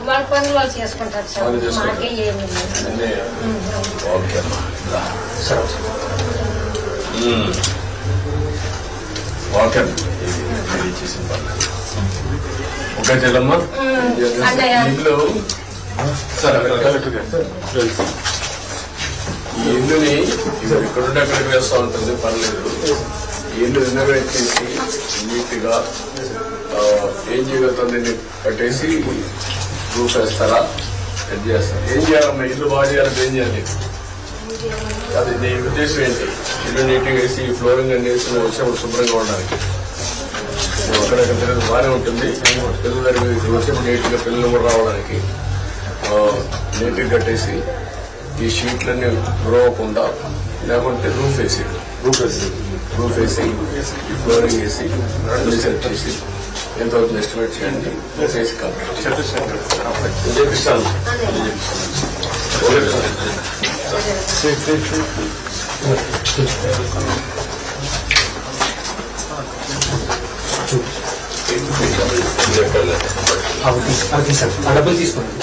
వాళ్ళ పనులు వాళ్ళు చేసుకుంటారు సార్, మాకే ఏమి ఓకే ఓకే చేసిన పర్లేదు. ఓకే చెల్లమ్మా, ఇంట్లో ఈ ఇల్లుని ఇక్కడుండి అక్కడికి వేస్తూ ఉంటుంది, పర్లేదు. ఈ ఇల్లు రినోవేట్ చేసి నీట్ గా ఏం చేయగలుగుతుంది కట్టేసి రూఫ్ వేస్తారా, ఎడ్ చేస్తారా? ఏం చేయాలమ్మా, ఇల్లు బాగా చేయాలంటే ఏం చేయాలి? అది నీ ఉద్దేశం ఏంటి? ఇల్లు నీట్ గా వేసి ఫ్లోరింగ్ అన్ని వేసి వచ్చినప్పుడు శుభ్రంగా ఉండడానికి. అక్కడక్కడ తిరగదు బాగానే ఉంటుంది. పిల్లల దగ్గర వచ్చినప్పుడు నీట్ గా పిల్లలు కూడా రావడానికి నీట్ గా కట్టేసి ఈ షీట్లన్నీ గురవకుండా, లేకుంటే రూఫ్ వేసి ఈ ఫ్లోరింగ్ వేసి అన్ని సెట్ చేసి ఎంతవరకు ఎస్టిమేట్ చేయండి, చేసి కంప్లీట్ చేపిస్తాను. డబ్బులు తీసుకోండి.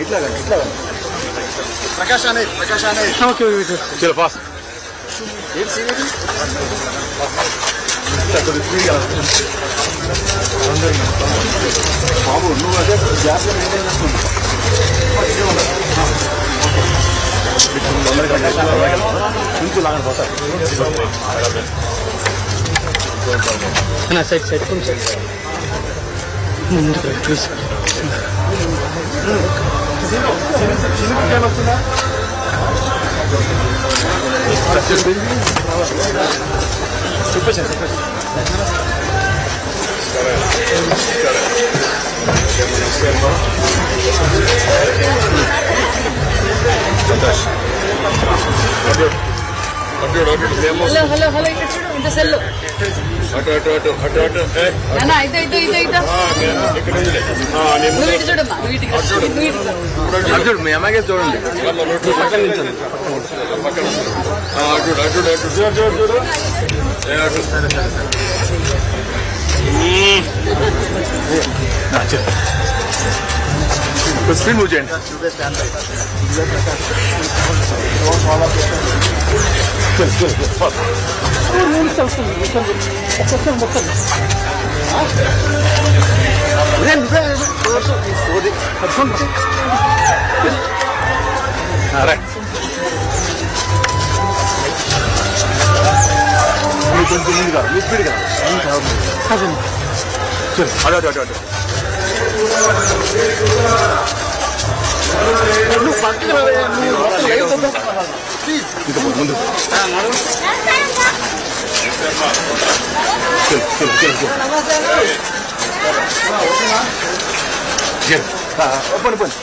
ఇట్లా ప్రకాశ్ ఓకే చలో ఫాస్ట్ బాబు నువ్వు అదే గ్యాస్ ఇంకో లాగా పోతారు సైడ్ సైడ్ ముందుకు చూసి చెప్పేసి హలో హలో హలో ఇక్కడ చూడు, ఇంత సెల్లు చూడమ్మా, చూడు మీ అమ్మాయికే చూడండి. స్క్రీన్ మూవ్ చేయండి. కొంచెం ముందుగా మీ స్పీడ్ కదా అటు అటు అటు అటు ముందు ఓపెన్ ఓపెన్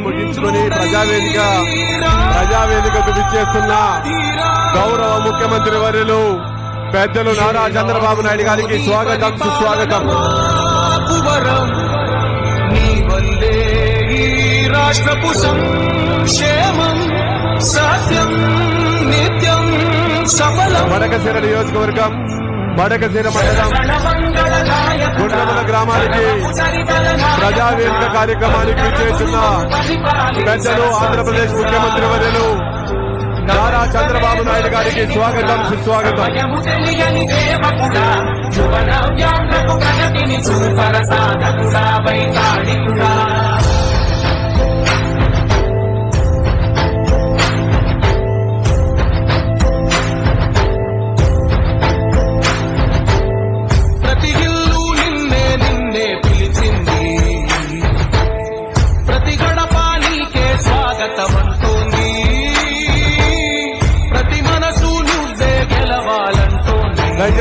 ముగించుకొని ప్రజావేదికకు విచ్చేస్తున్న గౌరవ ముఖ్యమంత్రి వర్యులు పెద్దలు నారా చంద్రబాబు నాయుడు గారికి స్వాగతం సుస్వాగతం. రాష్ట్రపు సంక్షేమం సత్యం నిత్యం సఫలం. మడకశిర నియోజకవర్గం మడకశిర మండలం గుండ్రమల గ్రామానికి ప్రజావేదిక కార్యక్రమానికి విచ్చేస్తున్న పెద్దలు ఆంధ్రప్రదేశ్ ముఖ్యమంత్రి వర్యులు నారా చంద్రబాబు నాయుడు గారికి స్వాగతం సుస్వాగతం.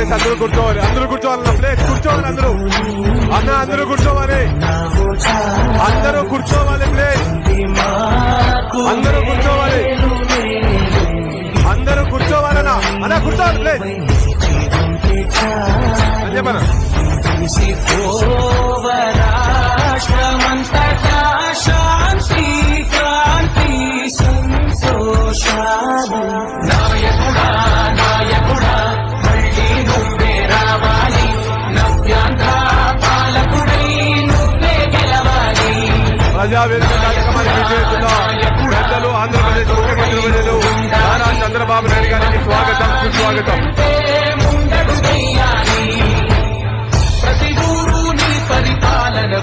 దయచేసి అందరూ కూర్చోవాలి, అందరూ కూర్చోవాలి, ప్లీజ్ కూర్చోవాలి అందరూ. అన్న అందరూ కూర్చోవాలి, అందరూ కూర్చోవాలి, ప్లీజ్ అందరూ కూర్చోవాలి, అందరూ కూర్చోవాలన్నా అన్న కూర్చోవాలి ప్లీజ్ అని చెప్పనా. రాష్ట్రమంతటా శాంతి క్రాంతి సంతోషాలు. నాయకుడా నాయకుడా మళ్ళీ నువ్వే రావాలి, నవ్యాంధ్ర పాలకుడై నువ్వే గెలవాలి. ప్రజావేదిక కార్యక్రమానికి విచ్చేస్తున్న పెద్దలు ఆంధ్రప్రదేశ్ ముఖ్యమంత్రి వర్యులు నారా చంద్రబాబు నాయుడు గారికి స్వాగతం, సుస్వాగతం. ముందడు వెయ్యాలి, ప్రతి ఊరు నీ పరిపాలన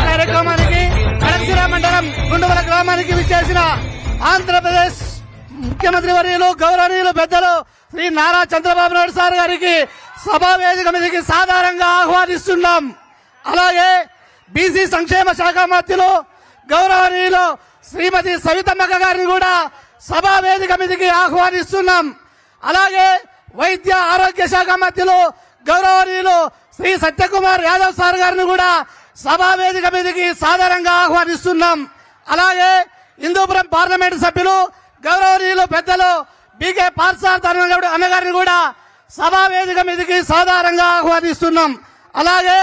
కార్యక్రమానికి కడసిరా మండలం గుండవల గ్రామానికి విచ్చేసిన ఆంధ్రప్రదేశ్ ముఖ్యమంత్రి వర్యులు గౌరవనీయులు పెద్దలు శ్రీ నారా చంద్రబాబు నాయుడు సార్ గారికి సభా వేదిక మీదకి సాధారణంగా ఆహ్వానిస్తున్నాం. అలాగే బీసీ సంక్షేమ శాఖ మంత్రులు గౌరవనీయులు శ్రీమతి సవితమ్మక్క గారిని కూడా సభా వేదిక మీదకి ఆహ్వానిస్తున్నాం. అలాగే వైద్య ఆరోగ్య శాఖ మంత్రులు గౌరవనీయులు శ్రీ సత్యకుమార్ యాదవ్ సార్ గారిని కూడా సభా వేదిక మీదకి సాధారణంగా ఆహ్వానిస్తున్నాం. అలాగే హిందూపురం పార్లమెంటు సభ్యులు గౌరవనీయులు పెద్దలు బీకే పార్సార్ అన్నగారిని కూడా సభా వేదిక మీదకి సాధారణంగా ఆహ్వానిస్తున్నాం. అలాగే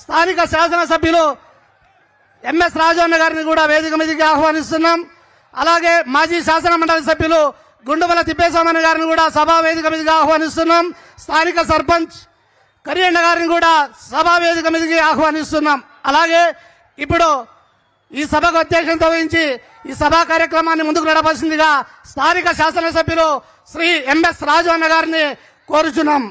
స్థానిక శాసనసభ్యులు ఎంఎస్ రాజు అన్న గారిని కూడా వేదిక మీదకి ఆహ్వానిస్తున్నాం. అలాగే మాజీ శాసన మండలి సభ్యులు గుండుమల తిప్పేస్వామి గారిని కూడా సభా వేదిక మీదకి ఆహ్వానిస్తున్నాం. స్థానిక సర్పంచ్ కరియన్న గారిని కూడా సభా వేదిక మీదకి ఆహ్వానిస్తున్నాం. అలాగే ఇప్పుడు ఈ సభకు అధ్యక్షత వహించి ఈ సభా కార్యక్రమాన్ని ముందుకు నడపాల్సిందిగా స్థానిక శాసనసభ్యులు శ్రీ ఎంఎస్ రాజు అన్న గారిని కోరుచున్నాం.